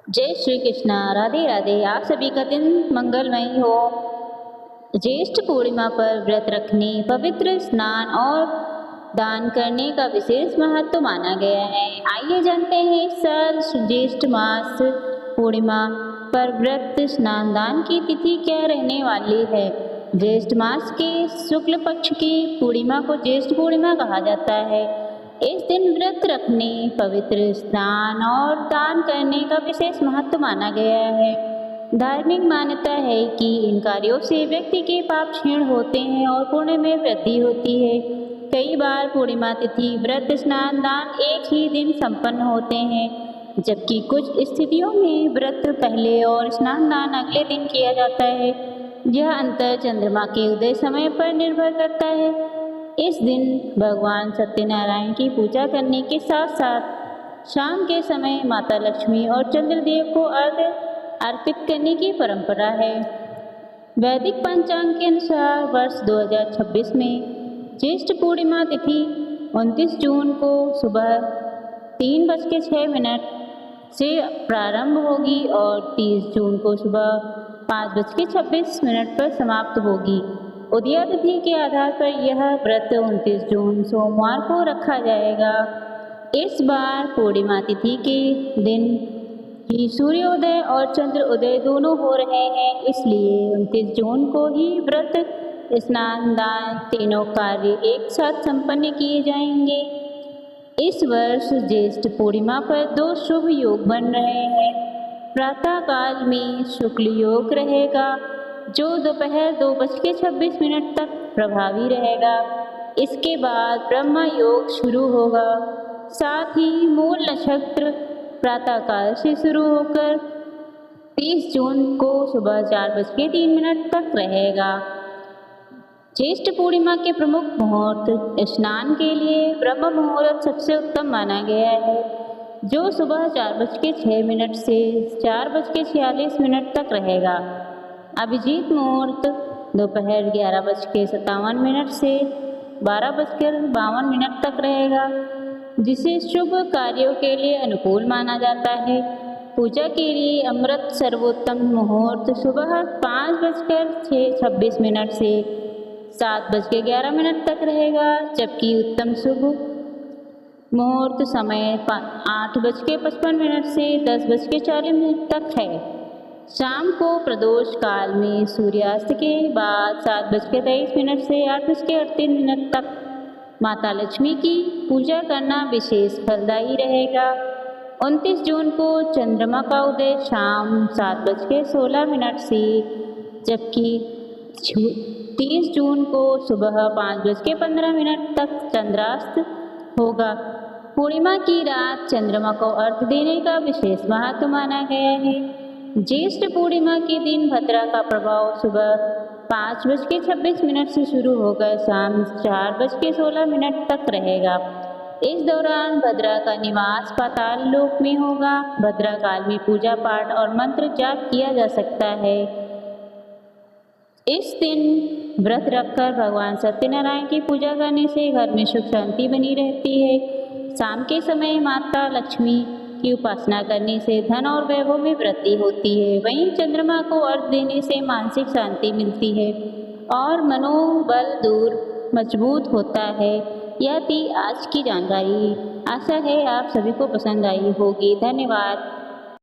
जय श्री कृष्णा। राधे राधे। आप सभी का दिन मंगलमय हो। ज्येष्ठ पूर्णिमा पर व्रत रखने, पवित्र स्नान और दान करने का विशेष महत्व माना गया है। आइए जानते हैं इस साल ज्येष्ठ मास पूर्णिमा पर व्रत स्नान दान की तिथि क्या रहने वाली है। ज्येष्ठ मास के शुक्ल पक्ष की पूर्णिमा को ज्येष्ठ पूर्णिमा कहा जाता है। इस दिन व्रत रखने, पवित्र स्नान और दान करने का विशेष महत्व माना गया है। धार्मिक मान्यता है कि इन कार्यों से व्यक्ति के पाप क्षीण होते हैं और पुण्य में वृद्धि होती है। कई बार पूर्णिमा तिथि, व्रत, स्नान, दान एक ही दिन संपन्न होते हैं, जबकि कुछ स्थितियों में व्रत पहले और स्नान दान अगले दिन किया जाता है। यह अंतर चंद्रमा के उदय समय पर निर्भर करता है। इस दिन भगवान सत्यनारायण की पूजा करने के साथ साथ शाम के समय माता लक्ष्मी और चंद्रदेव को अर्घ्य अर्पित करने की परंपरा है। वैदिक पंचांग के अनुसार वर्ष 2026 में ज्येष्ठ पूर्णिमा तिथि 29 जून को सुबह 3:06 से प्रारंभ होगी और 30 जून को सुबह 5:26 पर समाप्त होगी। उदया तिथि के आधार पर यह व्रत 29 जून सोमवार को रखा जाएगा। इस बार पूर्णिमा तिथि के दिन ही सूर्योदय और चंद्र उदय दोनों हो रहे हैं, इसलिए 29 जून को ही व्रत, स्नान, दान तीनों कार्य एक साथ संपन्न किए जाएंगे। इस वर्ष ज्येष्ठ पूर्णिमा पर 2 शुभ योग बन रहे हैं। प्रातः काल में शुक्ल योग रहेगा, जो दोपहर 2:26 तक प्रभावी रहेगा। इसके बाद ब्रह्म योग शुरू होगा। साथ ही मूल नक्षत्र प्रातः काल से शुरू होकर 30 जून को सुबह 4:03 तक रहेगा। ज्येष्ठ पूर्णिमा के प्रमुख मुहूर्त, स्नान के लिए ब्रह्म मुहूर्त सबसे उत्तम माना गया है, जो सुबह 4:06 से 4:46 तक रहेगा। अभिजीत मुहूर्त दोपहर 11:57 से 12:52 तक रहेगा, जिसे शुभ कार्यों के लिए अनुकूल माना जाता है। पूजा के लिए अमृत सर्वोत्तम मुहूर्त सुबह 5:26 से 7:11 तक रहेगा, जबकि उत्तम शुभ मुहूर्त समय 8:55 से 10:40 तक है। शाम को प्रदोष काल में सूर्यास्त के बाद 7:23 से 8:38 तक माता लक्ष्मी की पूजा करना विशेष फलदायी रहेगा। 29 जून को चंद्रमा का उदय शाम 7:16 से, जबकि 30 जून को सुबह 5:15 तक चंद्रास्त होगा। पूर्णिमा की रात चंद्रमा को अर्घ्य देने का विशेष महत्व माना गया है। ज्येष्ठ पूर्णिमा के दिन भद्रा का प्रभाव सुबह 5:26 से शुरू होकर शाम 4:16 तक रहेगा। इस दौरान भद्रा का निवास पाताल लोक में होगा। भद्रा काल में पूजा पाठ और मंत्र जाप किया जा सकता है। इस दिन व्रत रखकर भगवान सत्यनारायण की पूजा करने से घर में सुख शांति बनी रहती है। शाम के समय माता लक्ष्मी की उपासना करने से धन और वैभव में वृद्धि होती है। वहीं चंद्रमा को अर्घ्य देने से मानसिक शांति मिलती है और मनोबल मजबूत होता है। यह थी आज की जानकारी। आशा है आप सभी को पसंद आई होगी। धन्यवाद।